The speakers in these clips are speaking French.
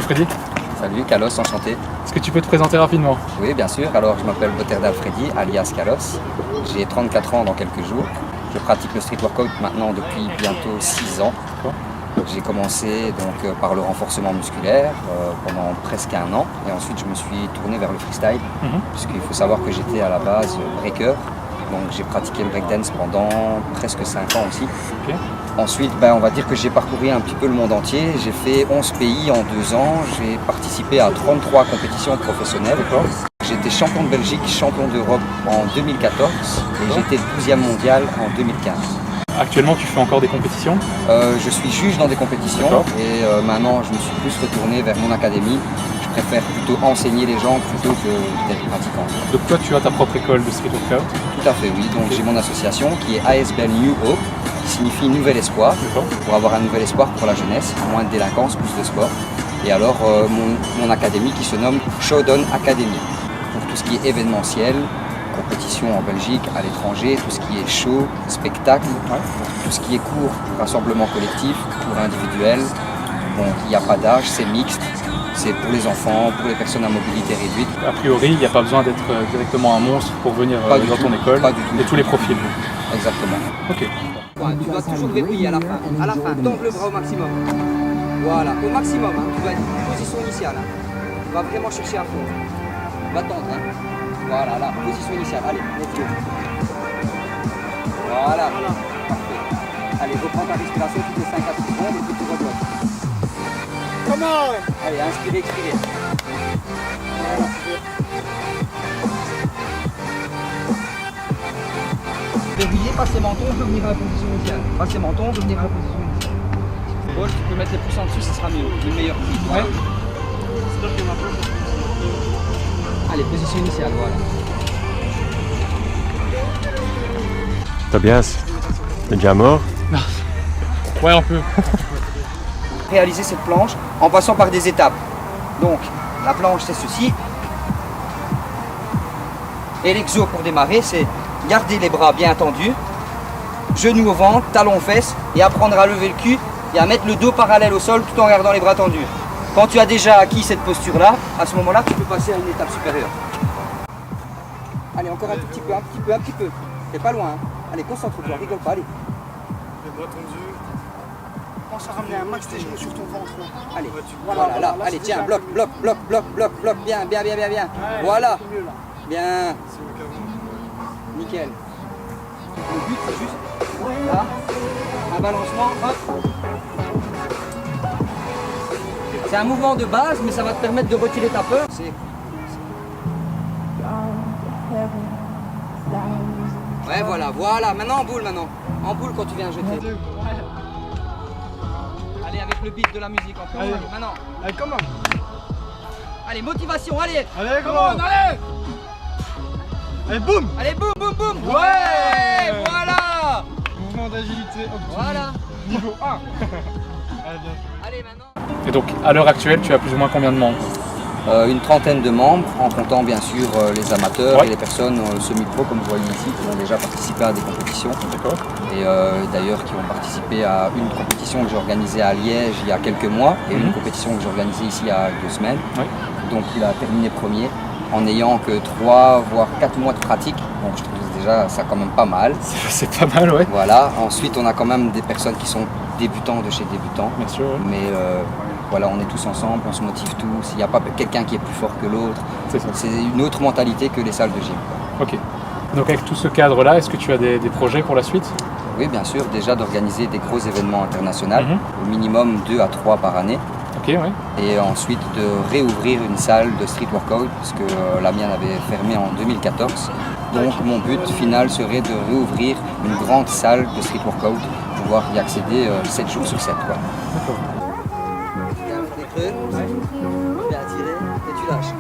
Freddy. Salut, Carlos, enchanté. Est-ce que tu peux te présenter rapidement? Oui, bien sûr. Alors, je m'appelle Botterdal Freddy, alias Carlos. J'ai 34 ans dans quelques jours. Je pratique le street workout maintenant depuis bientôt 6 ans. J'ai commencé donc par le renforcement musculaire pendant presque 1 an. Et ensuite, je me suis tourné vers le freestyle. Puisqu'il faut savoir que j'étais à la base breaker. Donc, j'ai pratiqué le breakdance pendant presque 5 ans aussi. Ensuite, on va dire que j'ai parcouru un petit peu le monde entier. J'ai fait 11 pays en 2 ans. J'ai participé à 33 compétitions professionnelles. J'étais champion de Belgique, champion d'Europe en 2014 et j'étais 12e mondial en 2015. Actuellement, tu fais encore des compétitions? Je suis juge dans des compétitions et maintenant je me suis plus retourné vers mon académie. Je préfère plutôt enseigner les gens plutôt que d'être pratiquant. Donc toi, tu as ta propre école de street workout? Tout à fait, oui. Donc j'ai mon association qui est ASBL New Hope, qui signifie Nouvel Espoir, pour avoir un nouvel espoir pour la jeunesse, moins de délinquance, plus de sport. Et alors mon académie qui se nomme Showdown Academy, pour tout ce qui est événementiel, compétition en Belgique, à l'étranger, tout ce qui est show, spectacle, tout ce qui est cours, rassemblement collectif, cours individuel. Bon, il n'y a pas d'âge, c'est mixte, c'est pour les enfants, pour les personnes à mobilité réduite. A priori, il n'y a pas besoin d'être directement un monstre pour venir dans ton école. Pas du tout. Et tous les profils. Exactement. Ok. Tu dois toujours dépouiller à la fin. À la fin, tendre le bras au maximum. Voilà, au maximum. Tu dois être en position initiale. Tu vas vraiment chercher à fond. Va tendre. Voilà, là, position initiale. Allez, let's Voilà. Parfait. Allez, reprends ta respiration toutes les 5 à 6 secondes et puis tu rebloques. Come on! Allez, inspirez, expirez. Voilà. Verrouiller, passer menton, revenir à la position initiale. Passer menton, revenir à la position initiale. Paul, tu peux mettre les pouces en dessous, ce sera mieux. Le meilleur prise. Ouais. Allez, position initiale, voilà. Tobias, t'es déjà mort? Ouais, on peut. Réaliser cette planche en passant par des étapes. Donc, la planche, c'est ceci. Et l'exo pour démarrer, c'est garder les bras bien tendus, genoux au ventre, talons aux fesses, et apprendre à lever le cul et à mettre le dos parallèle au sol tout en gardant les bras tendus. Quand tu as déjà acquis cette posture-là, à ce moment-là, tu peux passer à une étape supérieure. Allez, encore un tout petit peu, un petit peu. T'es pas loin. Hein. Allez, concentre-toi, rigole pas, allez. Les bras tendus. Pense à ramener un max tes genoux sur ton ventre. Là. Allez, voilà, là. Allez, tiens, bloc, bien. Voilà. Mieux, là. Bien. Nickel. Le but, c'est juste là, un balancement, hop. C'est un mouvement de base, mais ça va te permettre de retirer ta peur. Ouais, voilà. Maintenant en boule, En boule quand tu viens jeter. Allez, avec le beat de la musique encore. Allez, maintenant. Allez, comment? Allez, motivation, allez. Allez, comment? Allez! Allez, boum! Allez, boum. Ouais, voilà. Mouvement d'agilité optimisé. Voilà. Niveau 1. Allez, bien. Allez, maintenant. Et donc, à l'heure actuelle, tu as plus ou moins combien de membres? Une trentaine de membres, en comptant bien sûr les amateurs et les personnes semi-pro, comme vous voyez ici, qui ont déjà participé à des compétitions. D'accord. Et d'ailleurs qui ont participé à une compétition que j'ai organisée à Liège il y a quelques mois et une compétition que j'ai organisée ici il y a 2 semaines. Donc il a terminé premier en n'ayant que 3 voire 4 mois de pratique. Donc je trouve déjà ça quand même pas mal. C'est pas mal, ouais. Voilà. Ensuite on a quand même des personnes qui sont débutants de chez débutants. Bien sûr, ouais. Mais voilà, on est tous ensemble, on se motive tous. Il n'y a pas quelqu'un qui est plus fort que l'autre. C'est une autre mentalité que les salles de gym. Ok. Donc avec tout ce cadre-là, est-ce que tu as des projets pour la suite? Oui, bien sûr. Déjà d'organiser des gros événements internationaux, au minimum 2 à 3 par année. Ok, ouais. Et ensuite de réouvrir une salle de street workout, parce que la mienne avait fermé en 2014. Donc mon but final serait de réouvrir une grande salle de street workout, pour pouvoir y accéder 7 jours sur 7. Quoi. D'accord. Tu viens tirer et tu lâches.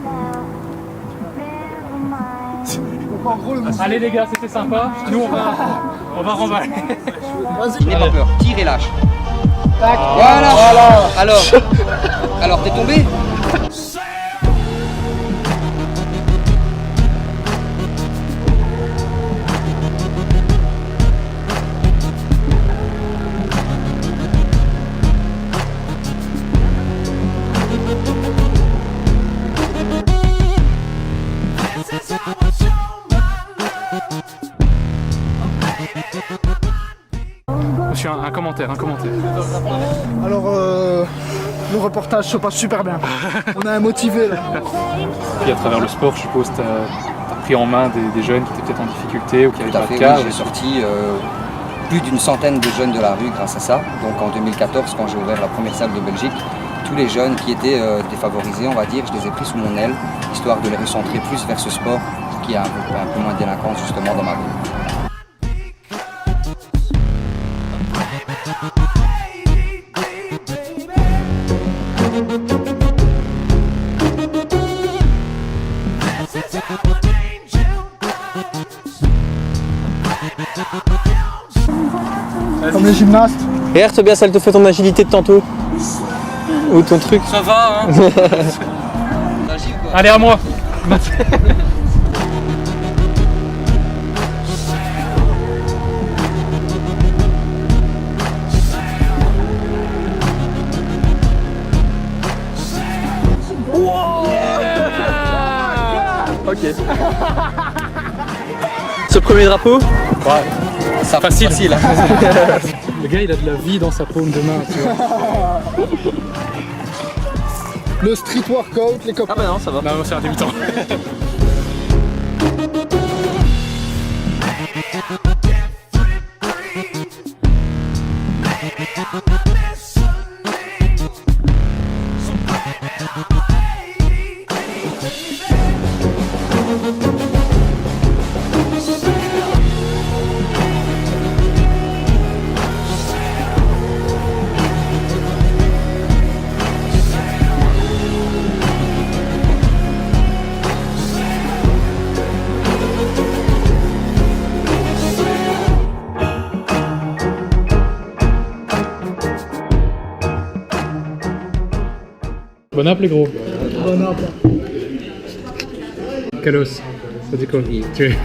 Allez les gars, c'était sympa. Nous on va remballer. N'aie pas peur, tire et lâche. Tac. Voilà. Alors t'es tombé? suis un commentaire. Alors, le reportage se passe super bien. On est un motivé là. Puis à travers le sport, je suppose, tu as pris en main des jeunes qui étaient peut-être en difficulté ou qui n'avaient Tout à pas de fait, cadre. oui, j'ai sorti plus d'une centaine de jeunes de la rue grâce à ça. Donc en 2014, quand j'ai ouvert la première salle de Belgique, tous les jeunes qui étaient défavorisés, on va dire, je les ai pris sous mon aile, histoire de les recentrer plus vers ce sport qui a un peu moins de délinquance justement dans ma rue. Comme les gymnastes. Regarde Tobias, elle te fait ton agilité de tantôt. Ou ton truc. Ça va, hein. Allez, à moi. Ok. Ce premier drapeau. Ça Facile. hein. Le gars, il a de la vie dans sa paume de main, tu vois. Le street workout, les copains. Ah bah non, ça va. Non, c'est un débutant. Bon app les gros. Bon app. Kalos. Ça dit quoi? Tu es.